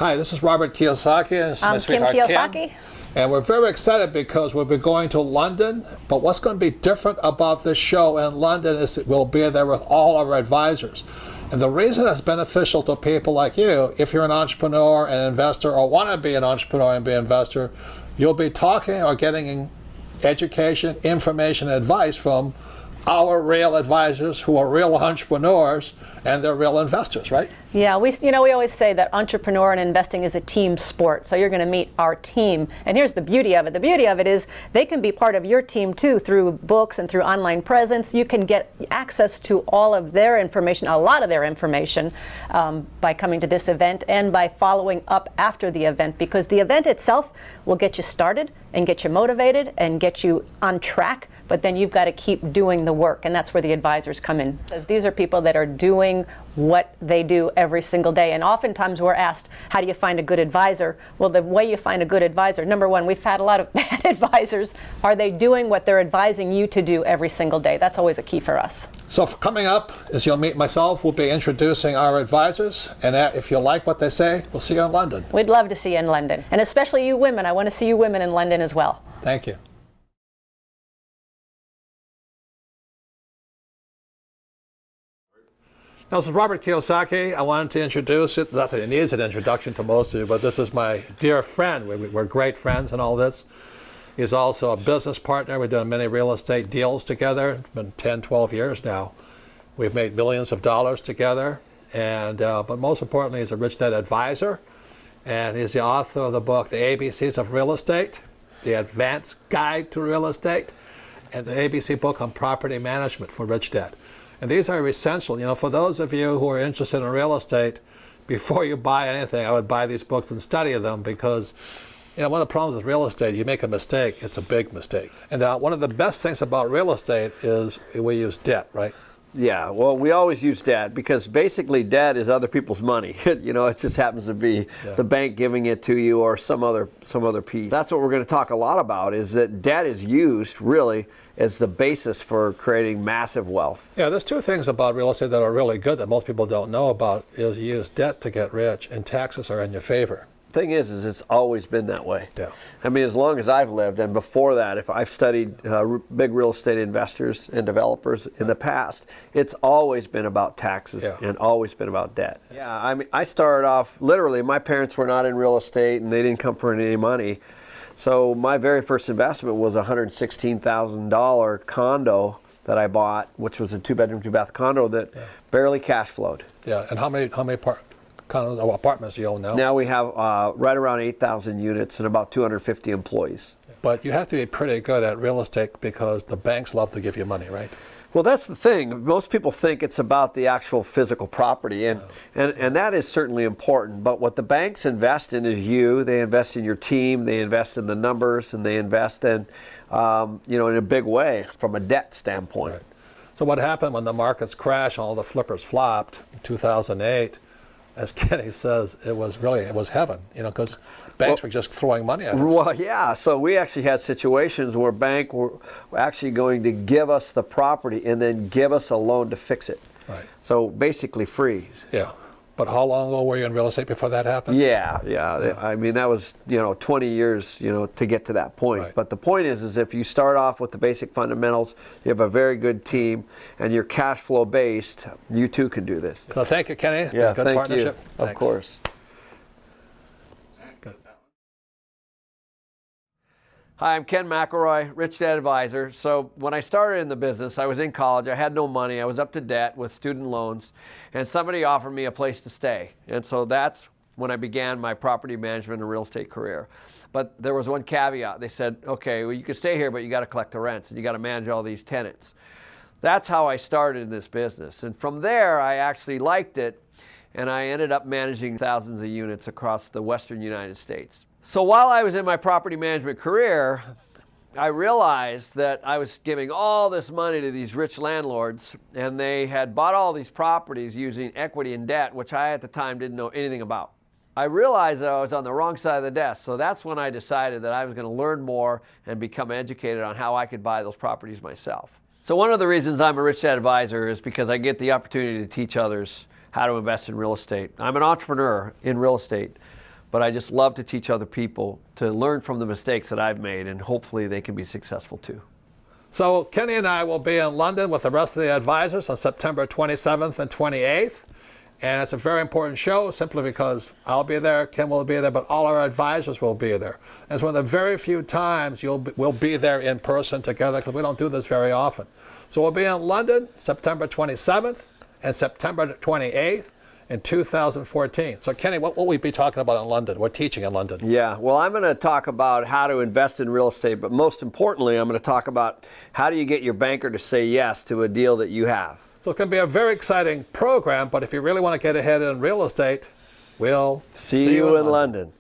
Hi, this is Robert Kiyosaki. And this is my I'm Kim sweetheart, Kiyosaki. And we're very excited because we'll be going to London. But what's going to be different about this show in London is that we'll be there with all our advisors. And the reason that's beneficial to people like you, if you're an entrepreneur, an investor, or want to be an entrepreneur and be an investor, you'll be talking or getting education, information, advice from our real advisors who are real entrepreneurs and they're real investors, right? Yeah, we always say that entrepreneur and investing is a team sport. So you're going to meet our team. And here's the beauty of it. The beauty of it is they can be part of your team too through books and through online presence. You can get access to all of their information, a lot of their information, by coming to this event and by following up after the event, because the event itself will get you started and get you motivated and get you on track. But then you've got to keep doing the work, and that's where the advisors come in. Because these are people that are doing what they do every single day. And oftentimes we're asked, how do you find a good advisor? Well, the way you find a good advisor, number one, we've had a lot of bad advisors. Are they doing what they're advising you to do every single day? That's always a key for us. So coming up, as you'll meet myself, we'll be introducing our advisors. And if you like what they say, we'll see you in London. We'd love to see you in London. And especially you women. I want to see you women in London as well. Thank you. Now, this is Robert Kiyosaki. I wanted to introduce it. Not that it needs an introduction to most of you, but this is my dear friend. We're great friends and all this. He's also a business partner. We've done many real estate deals together. It's been 10, 12 years now. We've made millions of dollars together. And but most importantly, he's a Rich Dad advisor. And he's the author of the book, The ABCs of Real Estate, The Advanced Guide to Real Estate, and the ABC book on property management for Rich Dad. And these are essential. For those of you who are interested in real estate, before you buy anything, I would buy these books and study them, because one of the problems with real estate, you make a mistake, it's a big mistake. And one of the best things about real estate is we use debt, right? Yeah, well, we always use debt because basically debt is other people's money. It just happens to be the bank giving it to you or some other piece. That's what we're going to talk a lot about, is that debt is used really as the basis for creating massive wealth. Yeah, there's two things about real estate that are really good that most people don't know about, is you use debt to get rich and taxes are in your favor. Thing is it's always been that way. Yeah. I mean, as long as I've lived, and before that, if I've studied big real estate investors and developers in the past, it's always been about taxes and always been about debt. Yeah, I mean, I started off, literally, my parents were not in real estate and they didn't come for any money. So my very first investment was a $116,000 condo that I bought, which was a 2-bedroom, 2-bath condo that barely cash flowed. Yeah, and how many apartments do you own now? Now we have right around 8,000 units and about 250 employees. But you have to be pretty good at real estate because the banks love to give you money, right? Well, that's the thing. Most people think it's about the actual physical property, and that is certainly important. But what the banks invest in is you. They invest in your team. They invest in the numbers, and they invest in, in a big way from a debt standpoint. Right. So what happened when the markets crashed and all the flippers flopped in 2008? As Kenny says, it was heaven, because banks were just throwing money at us. Well, yeah. So we actually had situations where banks were actually going to give us the property and then give us a loan to fix it. Right. So basically free. Yeah. But how long ago were you in real estate before that happened? Yeah. I mean, that was 20 years to get to that point. Right. But the point is if you start off with the basic fundamentals, you have a very good team, and you're cash flow based, you too can do this. So thank you, Kenny. Yeah, good thank partnership. you. Of course. Good. Hi, I'm Ken McElroy, Rich Dad Advisor. So when I started in the business, I was in college. I had no money. I was up to debt with student loans, and somebody offered me a place to stay. And so that's when I began my property management and real estate career. But there was one caveat. They said, okay, well, you can stay here, but you got to collect the rents and you got to manage all these tenants. That's how I started in this business. And from there, I actually liked it, and I ended up managing thousands of units across the western United States. So while I was in my property management career, I realized that I was giving all this money to these rich landlords, and they had bought all these properties using equity and debt, which I at the time didn't know anything about. I realized that I was on the wrong side of the desk, so that's when I decided that I was going to learn more and become educated on how I could buy those properties myself. So one of the reasons I'm a Rich Dad Advisor is because I get the opportunity to teach others how to invest in real estate. I'm an entrepreneur in real estate. but I just love to teach other people to learn from the mistakes that I've made, and hopefully they can be successful too. So Kenny and I will be in London with the rest of the advisors on September 27th and 28th. And it's a very important show simply because I'll be there, Ken will be there, but all our advisors will be there. And it's one of the very few times we'll be there in person together, because we don't do this very often. So we'll be in London September 27th and September 28th in 2014. So Kenny, what will we be talking about in London? We're teaching in London. Yeah, well, I'm going to talk about how to invest in real estate, but most importantly, I'm going to talk about how do you get your banker to say yes to a deal that you have. So it's going to be a very exciting program, but if you really want to get ahead in real estate, we'll see you in London.